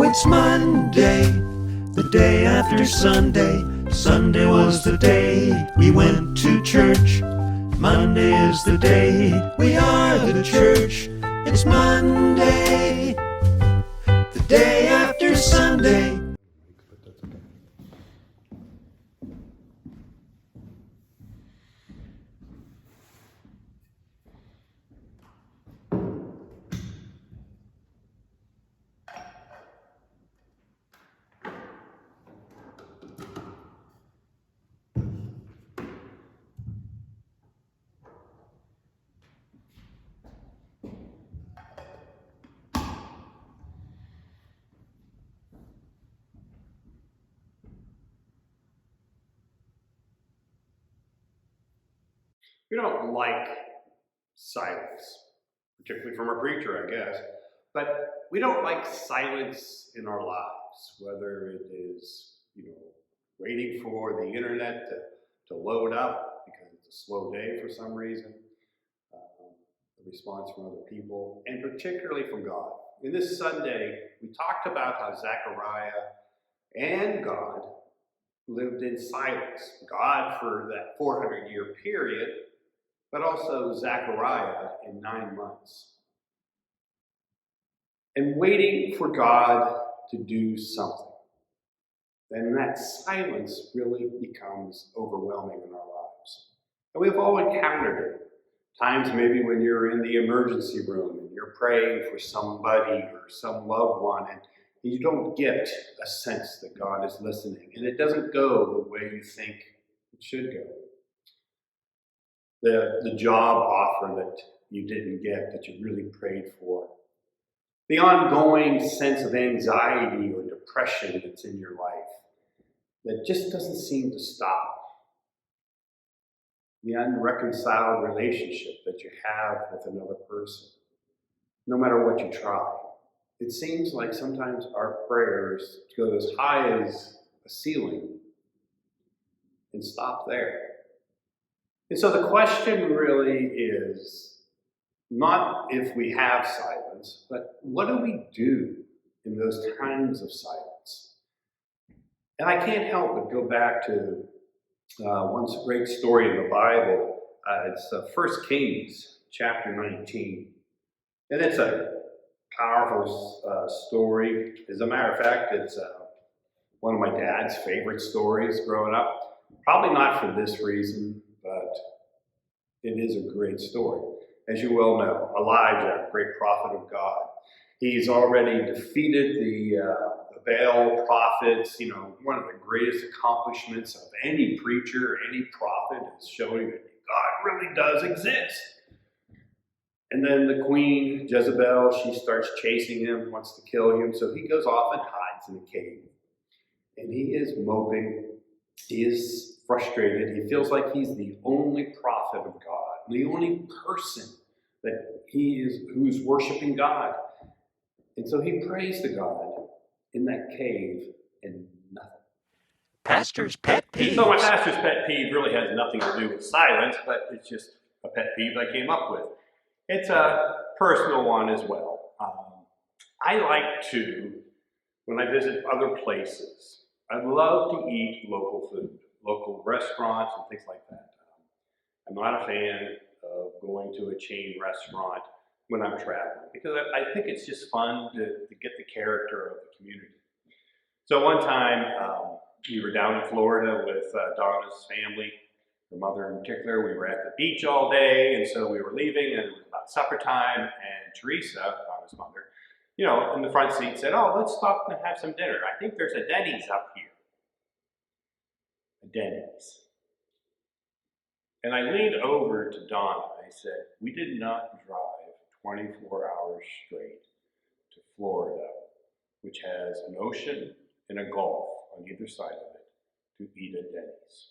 It's Monday, the day after Sunday. Sunday was the day we went to church. Monday is the day we are the church. It's Monday, the day after Sunday. We don't like silence, particularly from a preacher, I guess. But we don't like silence in our lives, whether it is, waiting for the internet to load up because it's a slow day for some reason, a response from other people, and particularly from God. In this Sunday, we talked about how Zechariah and God lived in silence. God for that 400-year period, but also Zechariah in 9 months. And waiting for God to do something. Then that silence really becomes overwhelming in our lives. And we've all encountered it. Times maybe when you're in the emergency room and you're praying for somebody or some loved one and you don't get a sense that God is listening and it doesn't go the way you think it should go. The job offer that you didn't get, that you really prayed for. The ongoing sense of anxiety or depression that's in your life that just doesn't seem to stop. The unreconciled relationship that you have with another person, no matter what you try. It seems like sometimes our prayers go as high as a ceiling and stop there. And so the question really is not if we have silence, but what do we do in those times of silence? And I can't help but go back to one great story in the Bible. It's 1 Kings chapter 19. And it's a powerful story. As a matter of fact, it's one of my dad's favorite stories growing up. Probably not for this reason, but it is a great story. As you well know, Elijah, great prophet of God, he's already defeated the Baal prophets. One of the greatest accomplishments of any preacher or any prophet is showing that God really does exist. And then the queen, Jezebel, she starts chasing him, wants to kill him, so he goes off and hides in a cave. And he is moping. He is frustrated. He feels like he's the only prophet of God, the only person that who's worshiping God. And so he prays to God in that cave and nothing. Pastor's pet peeve. So my pastor's pet peeve really has nothing to do with silence, but it's just a pet peeve I came up with. It's a personal one as well. I like to, when I visit other places, I love to eat local food, local restaurants and things like that. I'm not a fan of going to a chain restaurant when I'm traveling because I think it's just fun to get the character of the community. So one time we were down in Florida with Donna's family, her mother in particular. We were at the beach all day, and so we were leaving, and it was about supper time, and Teresa, Donna's mother, in the front seat said, "Oh, let's stop and have some dinner. I think there's a Denny's up here." A Denny's. And I leaned over to Donna. I said, "We did not drive 24 hours straight to Florida, which has an ocean and a gulf on either side of it, to eat at Denny's.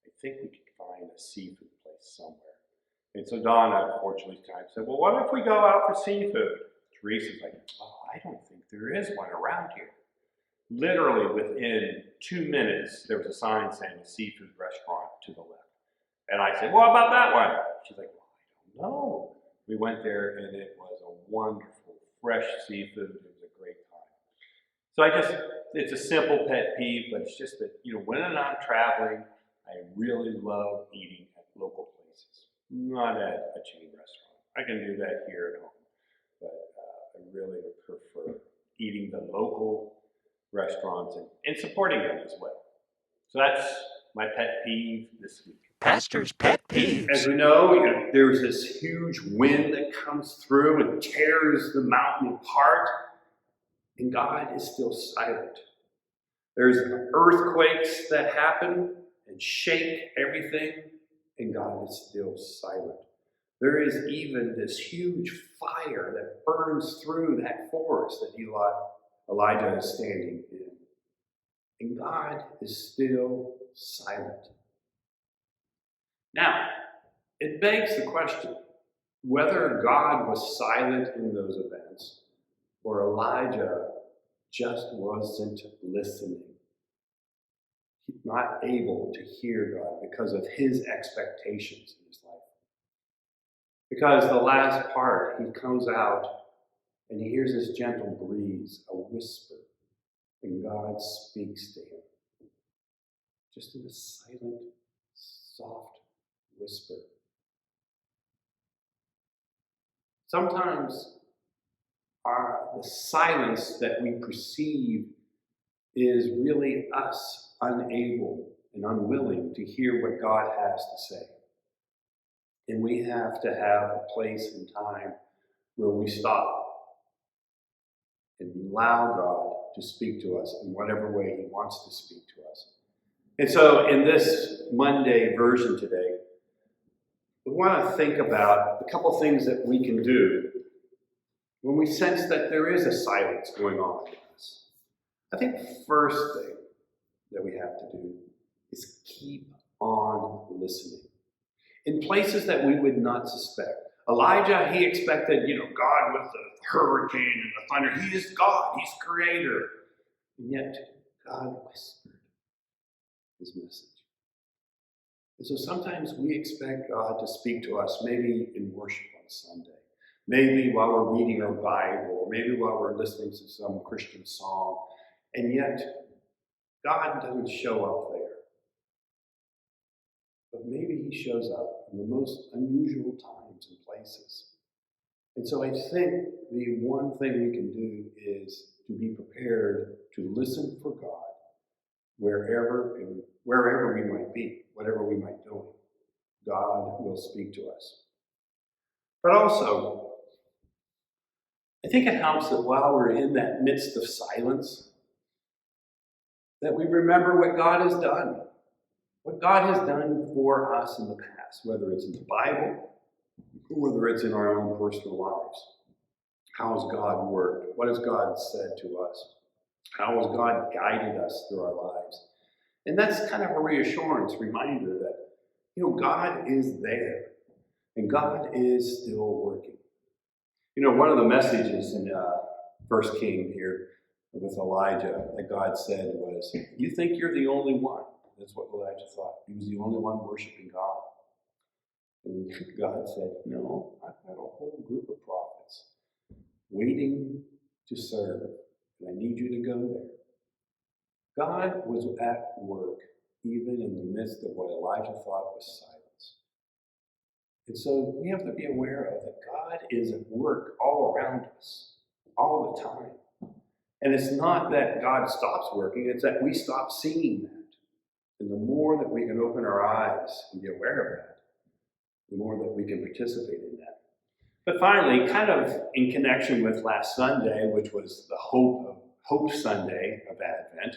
I think we could find a seafood place somewhere." And so Donna, unfortunately, said, "Well, what if we go out for seafood?" Teresa's like, "Oh, I don't think there is one around here." Literally within 2 minutes, there was a sign saying a seafood restaurant to the left. And I said, "Well, how about that one?" She's like, "Well, I don't know." We went there and it was a wonderful, fresh seafood. It was a great time. So it's a simple pet peeve, but it's just that, when I'm traveling, I really love eating at local places, not at a chain restaurant. I can do that here at home, but I really prefer eating the local restaurants and supporting them as well. So that's my pet peeve this week. Pastor's Pet Peeves. As we know, there's this huge wind that comes through and tears the mountain apart, and God is still silent. There's earthquakes that happen and shake everything, and God is still silent. There is even this huge fire that burns through that forest that Elijah is standing in. And God is still silent. Now, it begs the question whether God was silent in those events or Elijah just wasn't listening. He's not able to hear God because of his expectations in his life. Because the last part, he comes out and he hears this gentle breeze, a whisper, and God speaks to him. Just in a silent, soft whisper. Sometimes the silence that we perceive is really us unable and unwilling to hear what God has to say. And we have to have a place and time where we stop and allow God to speak to us in whatever way he wants to speak to us. And so in this Monday version today, we want to think about a couple things that we can do when we sense that there is a silence going on in us. I think the first thing that we have to do is keep on listening. In places that we would not suspect. Elijah, he expected, God with the hurricane and the thunder. He is God. He's creator. And yet, God whispered his message. And so sometimes we expect God to speak to us, maybe in worship on Sunday, maybe while we're reading our Bible, or maybe while we're listening to some Christian song, and yet God doesn't show up there. But maybe he shows up in the most unusual times and places. And so I think the one thing we can do is to be prepared to listen for God wherever we might be, whatever we might do. God will speak to us. But also, I think it helps that while we're in that midst of silence, that we remember what God has done. What God has done for us in the past, whether it's in the Bible, or whether it's in our own personal lives. How has God worked? What has God said to us? How has God guided us through our lives? And that's kind of a reassurance, reminder that, God is there. And God is still working. One of the messages in 1 King here with Elijah that God said was, you think you're the only one. That's what Elijah thought. He was the only one worshiping God. And God said, no, I've got a whole group of prophets waiting to serve. And I need you to go there. God was at work even in the midst of what Elijah thought was silence. And so we have to be aware of that God is at work all around us, all the time. And it's not that God stops working, it's that we stop seeing that. And the more that we can open our eyes and be aware of that, the more that we can participate in that. But finally, kind of in connection with last Sunday, which was the Hope Sunday of Advent,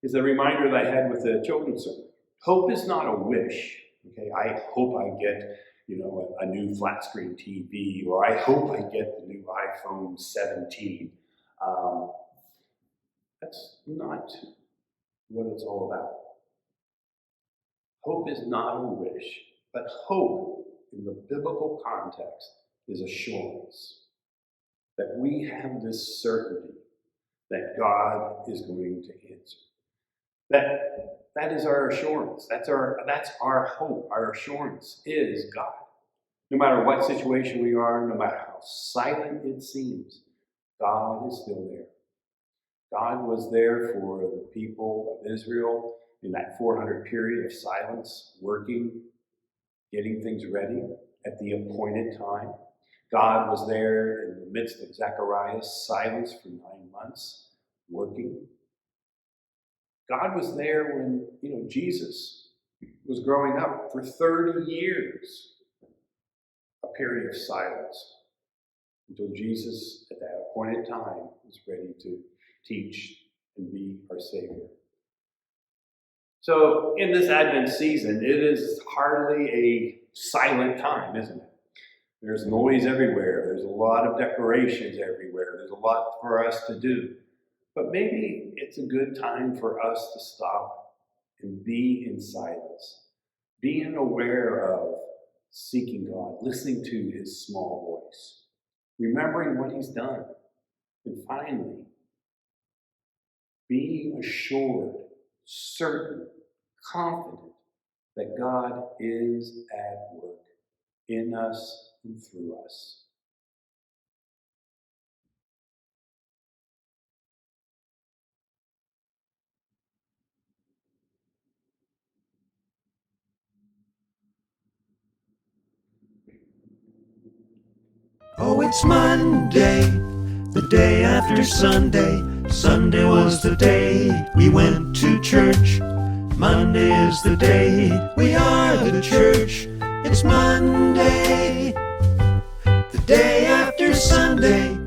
is a reminder that I had with the children's sermon. Hope is not a wish. Okay, I hope I get, a new flat screen TV, or I hope I get the new iPhone 17. That's not what it's all about. Hope is not a wish, but hope in the biblical context is assurance that we have this certainty that God is going to answer. That is our assurance. That's our hope. Our assurance is God. No matter what situation we are, no matter how silent it seems, God is still there. God was there for the people of Israel in that 400 period of silence, working, getting things ready at the appointed time. God was there in the midst of Zechariah's silence for 9 months, working. God was there when, Jesus was growing up for 30 years, a period of silence, until Jesus, at that appointed time, was ready to teach and be our Savior. So, in this Advent season, it is hardly a silent time, isn't it? There's noise everywhere. There's a lot of decorations everywhere. There's a lot for us to do. But maybe it's a good time for us to stop and be in silence, being aware of seeking God, listening to His small voice, remembering what He's done, and finally, being assured, certain, confident that God is at work in us and through us. Oh, it's Monday, the day after Sunday. Sunday was the day we went to church. Monday is the day we are the church. It's Monday, the day after Sunday.